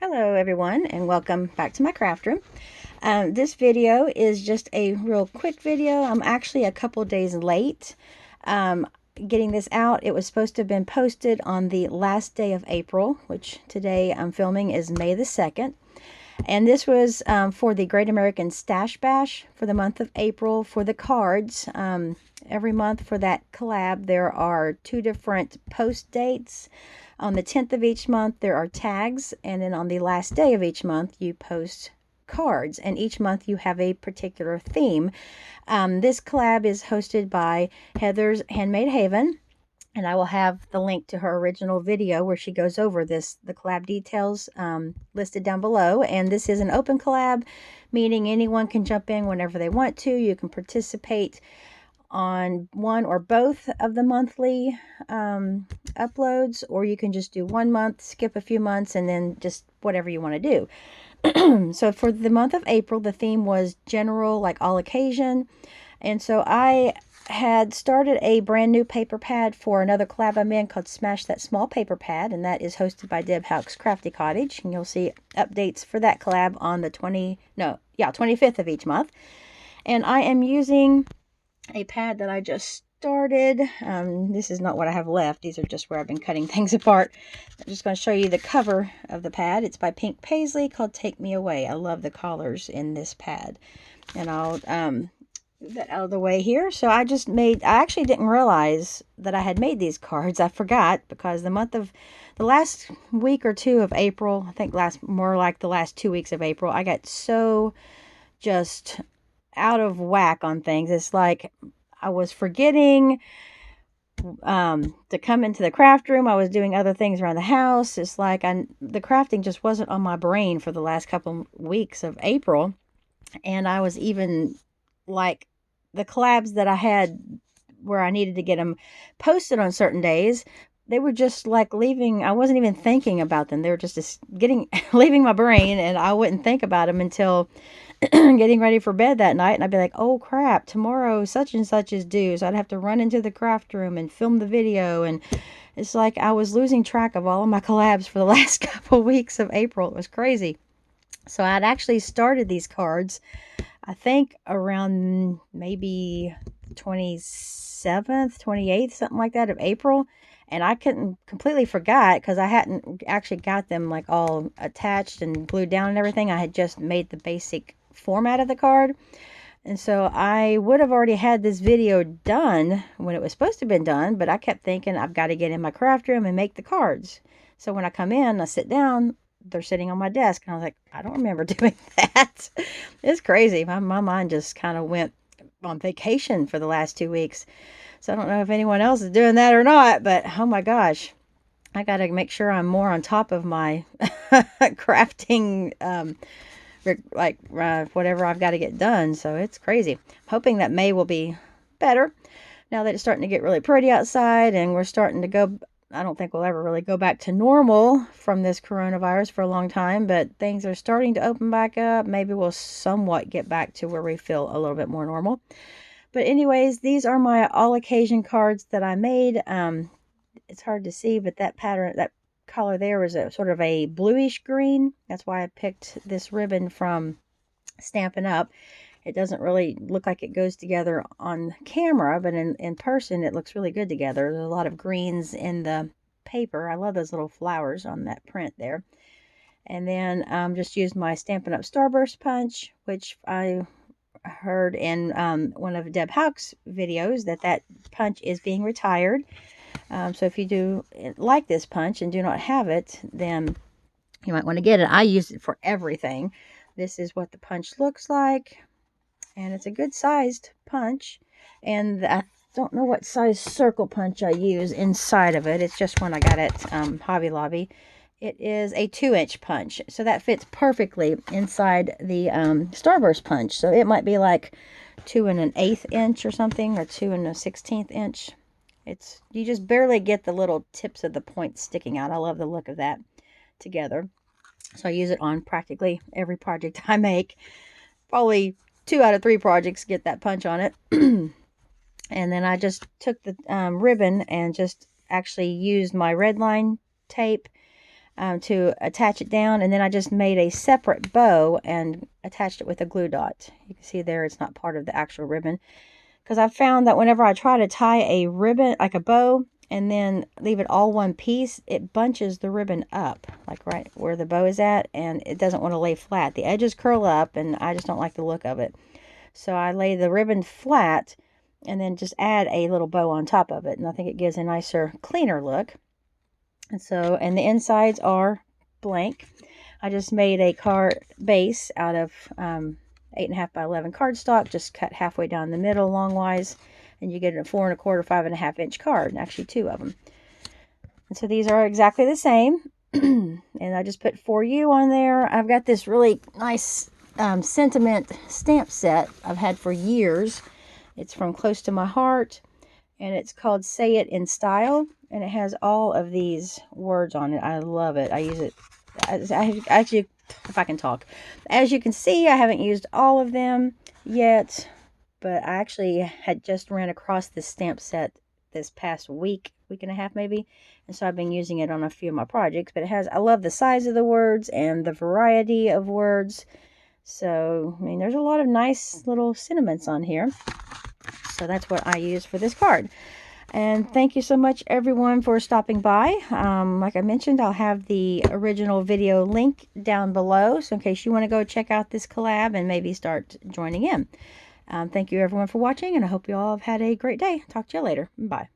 Hello everyone, and welcome back to my craft room. This video is just a real quick video. I'm actually a couple days late getting this out. It was supposed to have been posted on the last day of April, which today I'm filming is May the 2nd. And this was for the Great American Stash Bash for the month of April for the cards. Every month for that collab, there are two different post dates. On the 10th of each month, there are tags, and then on the last day of each month, you post cards, and each month you have a particular theme. This collab is hosted by Heather's Handmade Haven, and I will have the link to her original video where she goes over the collab details listed down below. And this is an open collab, meaning anyone can jump in whenever they want to. You can participate on one or both of the monthly uploads, or you can just do 1 month, skip a few months, and then just whatever you want to do. So for the month of April, the theme was general, like all occasion. And so I had started a brand new paper pad for another collab I'm in called Smash That Small Paper Pad, and that is hosted by Deb Houck's Crafty Cottage, and you'll see updates for that collab on the 25th of each month. And I am using a pad that I just started. This is not what I have left. These are just where I've been cutting things apart. I'm just going to show you the cover of the pad. It's by Pink Paisley, called Take Me Away. I love the collars in this pad. And I'll move that out of the way here. So I actually didn't realize that I had made these cards. I forgot, because the last week or two of April, I think more like the last 2 weeks of April, I got so just out of whack on things. It's like I was forgetting to come into the craft room. I was doing other things around the house. It's like the crafting just wasn't on my brain for the last couple weeks of April. And I was even like the collabs that I had where I needed to get them posted on certain days, they were just like leaving. I wasn't even thinking about them. They were just leaving my brain, and I wouldn't think about them until getting ready for bed that night. And I'd be like, oh crap, tomorrow such and such is due. So I'd have to run into the craft room and film the video. And it's like I was losing track of all of my collabs for the last couple weeks of April. It was crazy. So I'd actually started these cards, I think around maybe 27th, 28th, something like that of April. And I completely forgot, because I hadn't actually got them like all attached and glued down and everything. I had just made the basic format of the card. And so I would have already had this video done when it was supposed to have been done, but I kept thinking I've got to get in my craft room and make the cards. So when I come in, I sit down, they're sitting on my desk, and I was like, I don't remember doing that. It's crazy. My mind just kind of went on vacation for the last 2 weeks. So I don't know if anyone else is doing that or not, but oh my gosh, I got to make sure I'm more on top of my crafting, whatever I've got to get done. So it's crazy. I'm hoping that May will be better now that it's starting to get really pretty outside, and we're starting to go. I don't think we'll ever really go back to normal from this coronavirus for a long time, but things are starting to open back up. Maybe we'll somewhat get back to where we feel a little bit more normal. But anyways, these are my all occasion cards that I made. It's hard to see, but that pattern, that color there was a sort of a bluish green. That's why I picked this ribbon from Stampin' Up. It doesn't really look like it goes together on camera, but in person it looks really good together. There's a lot of greens in the paper. I love those little flowers on that print there. And then just used my Stampin' Up Starburst punch, which I heard in one of Deb Houck's videos that punch is being retired. So if you do like this punch and do not have it, then you might want to get it. I use it for everything. This is what the punch looks like, and it's a good sized punch. And I don't know what size circle punch I use inside of it. It's just one I got at Hobby Lobby. It is a 2-inch punch, so that fits perfectly inside the Starburst punch. So it might be like 2 1/8 inch or something, or 2 1/16 inch. You just barely get the little tips of the points sticking out. I love the look of that together. So I use it on practically every project I make. Probably 2 out of 3 projects get that punch on it. And then I just took the ribbon and just actually used my red line tape to attach it down, and then I just made a separate bow and attached it with a glue dot. You can see there it's not part of the actual ribbon, because I've found that whenever I try to tie a ribbon, like a bow, and then leave it all one piece, it bunches the ribbon up, like right where the bow is at, and it doesn't want to lay flat. The edges curl up, and I just don't like the look of it. So I lay the ribbon flat, and then just add a little bow on top of it, and I think it gives a nicer, cleaner look. And so, and the insides are blank. I just made a card base out of 8.5 by 11 cardstock, just cut halfway down the middle longwise, and you get a 4 1/4, 5.5 inch card, actually 2 of them. And so these are exactly the same. And I just put "For You" on there. I've got this really nice sentiment stamp set I've had for years. It's from Close to My Heart, and it's called Say It in Style, and it has all of these words on it. I love it. I use it. I actually, if I can talk, as you can see, I haven't used all of them yet, but I actually had just ran across this stamp set this past week and a half maybe, and so I've been using it on a few of my projects. But it has, I love the size of the words and the variety of words. So, I mean, there's a lot of nice little sentiments on here. So that's what I use for this card. And thank you so much, everyone, for stopping by. Like I mentioned, I'll have the original video link down below, so in case you want to go check out this collab and maybe start joining in. Thank you, everyone, for watching, and I hope you all have had a great day. Talk to you later. Bye.